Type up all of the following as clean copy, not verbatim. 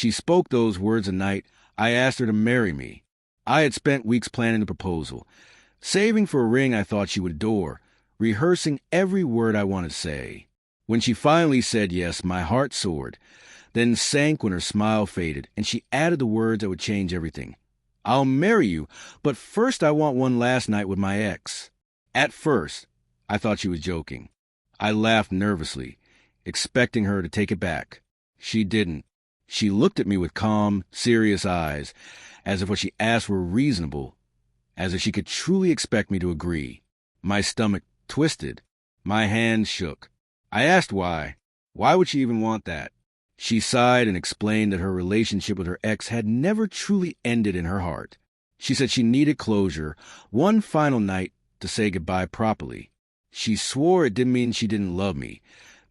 She spoke those words the night I asked her to marry me. I had spent weeks planning the proposal, saving for a ring I thought she would adore, rehearsing every word I wanted to say. When she finally said yes, my heart soared, then sank when her smile faded, and she added the words that would change everything. "I'll marry you, but first I want one last night with my ex." At first, I thought she was joking. I laughed nervously, expecting her to take it back. She didn't. She looked at me with calm, serious eyes, as if what she asked were reasonable, as if she could truly expect me to agree. My stomach twisted. My hands shook. I asked why. Why would she even want that? She sighed and explained that her relationship with her ex had never truly ended in her heart. She said she needed closure, one final night to say goodbye properly. She swore it didn't mean she didn't love me,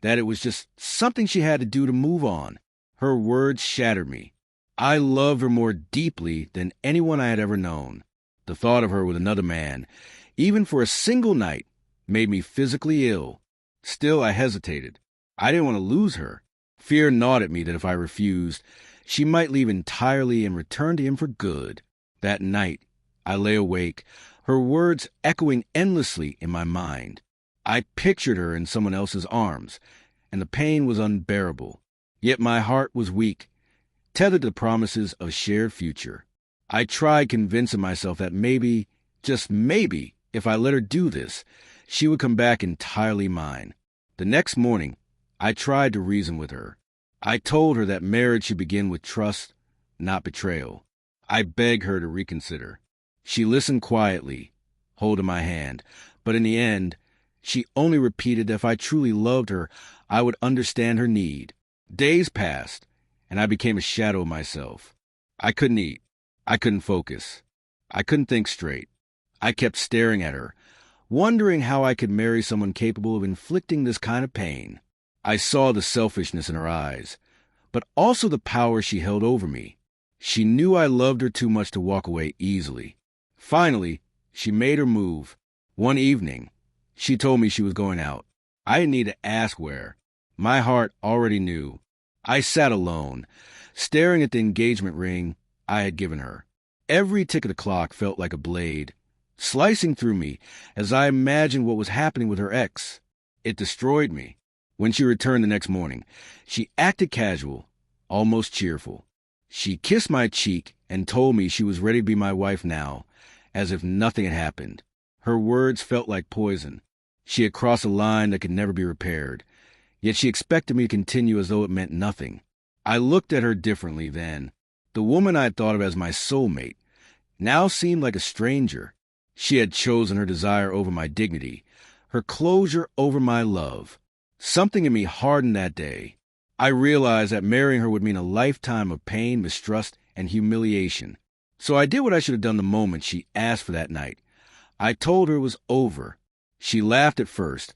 that it was just something she had to do to move on. Her words shattered me. I loved her more deeply than anyone I had ever known. The thought of her with another man, even for a single night, made me physically ill. Still, I hesitated. I didn't want to lose her. Fear gnawed at me that if I refused, she might leave entirely and return to him for good. That night, I lay awake, her words echoing endlessly in my mind. I pictured her in someone else's arms, and the pain was unbearable. Yet my heart was weak, tethered to the promises of a shared future. I tried convincing myself that maybe, just maybe, if I let her do this, she would come back entirely mine. The next morning, I tried to reason with her. I told her that marriage should begin with trust, not betrayal. I begged her to reconsider. She listened quietly, holding my hand, but in the end, she only repeated that if I truly loved her, I would understand her need. Days passed, and I became a shadow of myself. I couldn't eat. I couldn't focus. I couldn't think straight. I kept staring at her, wondering how I could marry someone capable of inflicting this kind of pain. I saw the selfishness in her eyes, but also the power she held over me. She knew I loved her too much to walk away easily. Finally, she made her move. One evening, she told me she was going out. I didn't need to ask where. My heart already knew. I sat alone, staring at the engagement ring I had given her. Every tick of the clock felt like a blade, slicing through me as I imagined what was happening with her ex. It destroyed me. When she returned the next morning, she acted casual, almost cheerful. She kissed my cheek and told me she was ready to be my wife now, as if nothing had happened. Her words felt like poison. She had crossed a line that could never be repaired, yet she expected me to continue as though it meant nothing. I looked at her differently then. The woman I had thought of as my soulmate now seemed like a stranger. She had chosen her desire over my dignity, her closure over my love. Something in me hardened that day. I realized that marrying her would mean a lifetime of pain, mistrust, and humiliation. So I did what I should have done the moment she asked for that night. I told her it was over. She laughed at first,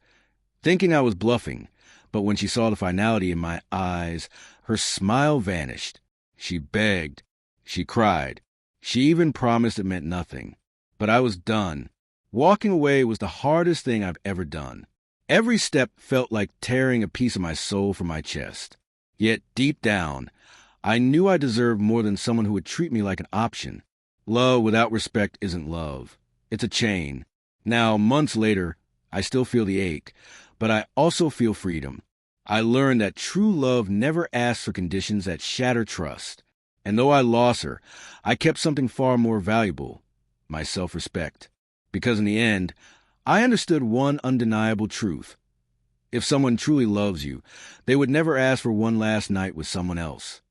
thinking I was bluffing, but when she saw the finality in my eyes, her smile vanished. She begged. She cried. She even promised it meant nothing. But I was done. Walking away was the hardest thing I've ever done. Every step felt like tearing a piece of my soul from my chest. Yet deep down, I knew I deserved more than someone who would treat me like an option. Love without respect isn't love. It's a chain. Now, months later, I still feel the ache, but I also feel freedom. I learned that true love never asks for conditions that shatter trust. And though I lost her, I kept something far more valuable, my self-respect. Because in the end, I understood one undeniable truth. If someone truly loves you, they would never ask for one last night with someone else.